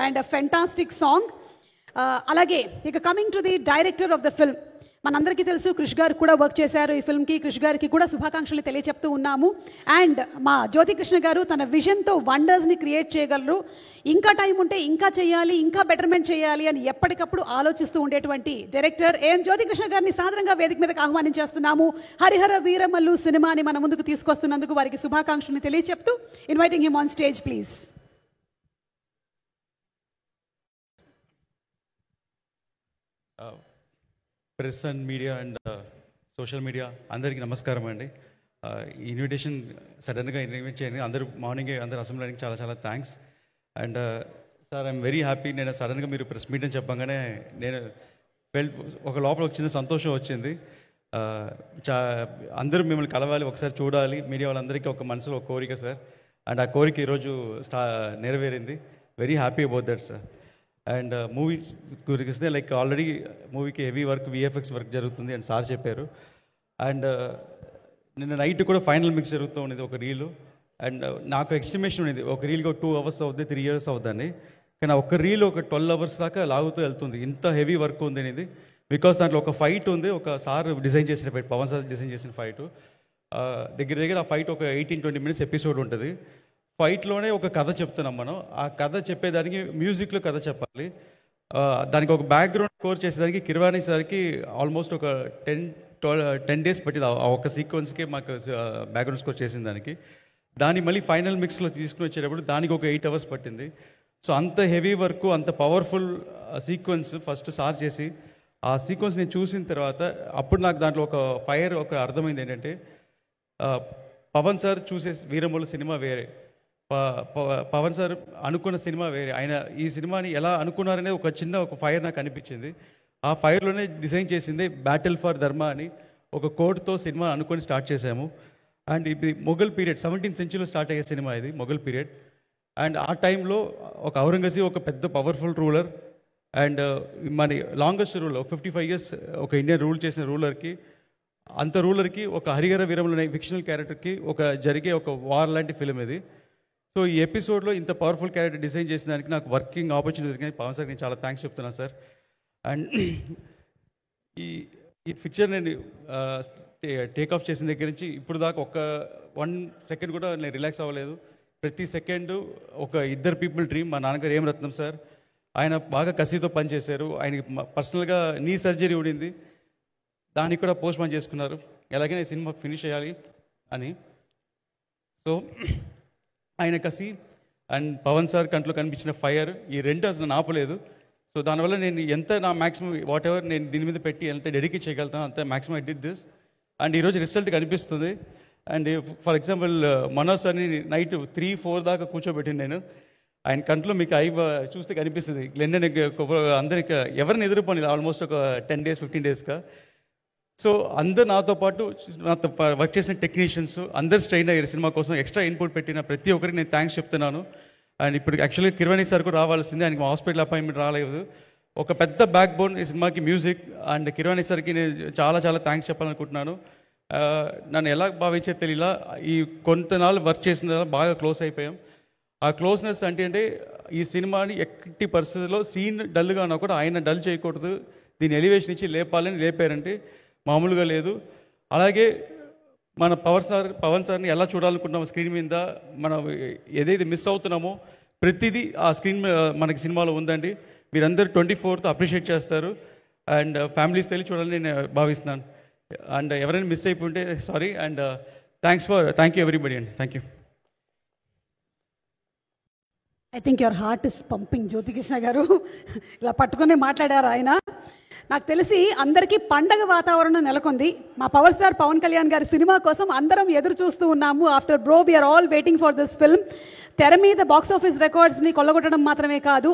And fantastic song. అలాగే ఇక coming to the director of the film, మనందరికీ తెలుసు క్రిష్ గారు కూడా వర్క్ చేశారు ఈ ఫిల్మ్కి. క్రిష్ గారికి కూడా శుభాకాంక్షలు తెలియచెప్తూ ఉన్నాము. అండ్ మా జ్యోతి కృష్ణ గారు తన విజన్తో వండర్స్ని క్రియేట్ చేయగలరు. ఇంకా టైం ఉంటే ఇంకా చేయాలి, ఇంకా బెటర్మెంట్ చేయాలి అని ఎప్పటికప్పుడు ఆలోచిస్తూ ఉండేటువంటి డైరెక్టర్ ఏఎన్ జ్యోతి కృష్ణ గారిని సాదరంగా వేదిక మీదకి ఆహ్వానించేస్తున్నాము. హరిహర వీరమల్లు సినిమాని మన ముందుకు తీసుకొస్తున్నందుకు వారికి శుభాకాంక్షలు తెలియచెప్తూ inviting him on stage please. Press and media and social media అందరికీ నమస్కారం అండి. ఈ ఇన్విటేషన్ సడన్గా ఇన్వైట్ చేయండి. అందరూ మార్నింగే అందరు అసెంబ్లీ అయ్యానికి చాలా చాలా thanks. And sir I'm very happy. నేను సడన్గా మీరు ప్రెస్ మీట్ అని చెప్పగానే నేను ఒక లోపల ఒక చిన్న సంతోషం వచ్చింది. అందరూ మిమ్మల్ని కలవాలి, ఒకసారి చూడాలి, మీడియా వాళ్ళందరికీ ఒక మనసులో ఒక కోరిక సార్. అండ్ ఆ కోరిక ఈరోజు నెరవేరింది. Very happy about that sir. And movie గురించి వస్తే లైక్ ఆల్రెడీ మూవీకి హెవీ వర్క్ విఎఫ్ఎక్స్ వర్క్ జరుగుతుంది అని సార్ చెప్పారు. అండ్ నిన్న నైట్ కూడా ఫైనల్ మిక్స్ జరుగుతూ ఉండేది ఒక రీలు. అండ్ నాకు ఎస్టిమేషన్ ఉండేది ఒక రీల్కి ఒక 2 hours అవుతుంది, 3 years అవుతుందని. కానీ ఒక రీల్ ఒక 12 hours దాకా లాగుతూ వెళ్తుంది, ఇంత హెవీ వర్క్ ఉంది అనేది. బికాస్ దాంట్లో ఒక ఫైట్ ఉంది, ఒక సార్ డిజైన్ చేసిన ఫైట్, పవన్ సార్ డిజైన్ చేసిన ఫైట్. దగ్గర దగ్గర ఆ ఫైట్ ఒక 18-20 minutes ఎపిసోడ్ ఉంటుంది. ఫైట్లోనే ఒక కథ చెప్తున్నాం మనం. ఆ కథ చెప్పేదానికి మ్యూజిక్లో కథ చెప్పాలి. దానికి ఒక బ్యాక్గ్రౌండ్ స్కోర్ చేసేదానికి కిరవాణి సార్కి ఆల్మోస్ట్ ఒక 10 days పట్టింది ఆ ఒక్క సీక్వెన్స్కి మాకు బ్యాక్గ్రౌండ్ స్కోర్ చేసిన దానికి. దాన్ని మళ్ళీ ఫైనల్ మిక్స్లో తీసుకుని వచ్చేటప్పుడు దానికి ఒక 8 hours పట్టింది. సో అంత హెవీ వర్క్, అంత పవర్ఫుల్ సీక్వెన్స్ ఫస్ట్ సార్ చేసి, ఆ సీక్వెన్స్ నేను చూసిన తర్వాత అప్పుడు నాకు దాంట్లో ఒక ఫైర్ ఒక అర్థమైంది. ఏంటంటే పవన్ సార్ చూసే వీరమల్లు సినిమా వేరే, పవన్ సార్ అనుకున్న సినిమా వేరే. ఆయన ఈ సినిమాని ఎలా అనుకున్నారనే ఒక చిన్న ఒక ఫైర్ నాకు అనిపించింది. ఆ ఫైర్లోనే డిజైన్ చేసింది బ్యాటిల్ ఫర్ ధర్మ అని ఒక కోడ్తో సినిమా అనుకొని స్టార్ట్ చేశాము. అండ్ ఇది Mughal period, 17th century start అయ్యే సినిమా ఇది, మొఘల్ పీరియడ్. అండ్ ఆ టైంలో ఒక ఔరంగజీబ్ ఒక పెద్ద పవర్ఫుల్ రూలర్, అండ్ మన లాంగెస్ట్ రూలర్ 55 years ఒక ఇండియన్ రూల్ చేసిన రూలర్కి, అంత రూలర్కి ఒక హరిహర వీరమల్లు అనే ఫిక్షనల్ క్యారెక్టర్కి ఒక జరిగే ఒక వార్ లాంటి ఫిలిం ఇది. సో ఈ ఎపిసోడ్లో ఇంత పవర్ఫుల్ క్యారెక్టర్ డిజైన్ చేసిన దానికి నాకు వర్కింగ్ ఆపర్చునిటీ దొరికింది. పవన్ సార్ నేను చాలా థ్యాంక్స్ చెప్తున్నాను సార్. అండ్ ఈ పిక్చర్ నేను టేక్ ఆఫ్ చేసిన దగ్గర నుంచి ఇప్పుడు దాకా ఒక 1 second కూడా నేను రిలాక్స్ అవ్వలేదు. ప్రతి సెకండ్ ఒక ఇద్దరు పీపుల్ డ్రీమ్. మా నాన్నగారు ఏం రత్నం సార్, ఆయన బాగా కసితో పనిచేశారు. ఆయనకి పర్సనల్గా నీ సర్జరీ ఉండింది, దానికి కూడా పోస్ట్ పోన్ చేసుకున్నారు, ఎలాగైనా ఈ సినిమా ఫినిష్ చేయాలి అని. సో ఆయన కసి అండ్ పవన్ సార్ కంట్లో కనిపించిన ఫైర్, ఈ రెండు అసలు ఆపలేదు. సో దానివల్ల నేను ఎంత నా మ్యాక్సిమం వాట్ ఎవర్ నేను దీని మీద పెట్టి ఎంత డెడికేట్ చేయగలుగుతాను అంత maximum I did this. And ఈరోజు రిజల్ట్ కనిపిస్తుంది. అండ్ ఫర్ ఎగ్జాంపుల్ మనోజ్ సార్ని నైట్ 3-4 దాకా కూర్చోబెట్టింది నేను. ఆయన కంట్లో మీకు ఐ చూస్తే కనిపిస్తుంది. లెండన్ అందరికి ఎవరిని ఎదుర్కొని ఆల్మోస్ట్ ఒక 10 days 15 daysగా. సో అందరు నాతో పాటు నాతో వర్క్ చేసిన టెక్నీషియన్స్ అందరు స్ట్రెయిన్ అయ్యారు సినిమా కోసం. ఎక్స్ట్రా ఇన్పుట్ పెట్టిన ప్రతి ఒక్కరికి నేను థ్యాంక్స్ చెప్తున్నాను. అండ్ ఇప్పుడు యాక్చువల్లీ కిరవాణి సార్ కూడా రావాల్సింది, ఆయనకి హాస్పిటల్ అపాయింట్మెంట్ రాలేదు. ఒక పెద్ద బ్యాక్ బోన్ ఈ సినిమాకి మ్యూజిక్. అండ్ కిరవాణి సార్కి నేను చాలా చాలా థ్యాంక్స్ చెప్పాలనుకుంటున్నాను. నన్ను ఎలా భావించే తెలియలా, ఈ కొంతనాళ్ళు వర్క్ చేసిన తర్వాత బాగా క్లోజ్ అయిపోయాం. ఆ క్లోజ్నెస్ అంటే ఈ సినిమాని ఎట్టి పరిస్థితుల్లో సీన్ డల్గా ఉన్నా కూడా ఆయన డల్ చేయకూడదు, దీన్ని ఎలివేషన్ ఇచ్చి లేపాలని లేపారంటే మామూలుగా లేదు. అలాగే మన పవన్ సార్ని ఎలా చూడాలనుకుంటున్నామో స్క్రీన్ మీద, మనం ఏదైతే మిస్ అవుతున్నామో ప్రతిదీ ఆ స్క్రీన్ మనకి సినిమాలో ఉందండి. మీరందరూ 24th అప్రిషియేట్ చేస్తారు. అండ్ ఫ్యామిలీస్ తెలిసి చూడాలని నేను భావిస్తున్నాను. అండ్ ఎవరైనా మిస్ అయిపోతే sorry. And thank you everybody అండి. Thank you. I think your heart is pumping Jyothi Krishna garu. ఇలా పట్టుకునే మాట్లాడారు ఆయన. నాకు తెలిసి అందరికీ పండగ వాతావరణం నెలకొంది. మా పవర్ స్టార్ పవన్ కళ్యాణ్ గారి సినిమా కోసం అందరం ఎదురు చూస్తూ ఉన్నాము. After bro we are all waiting for this film. తెర మీద బాక్స్ ఆఫీస్ రికార్డ్స్ని కొల్లగొట్టడం మాత్రమే కాదు,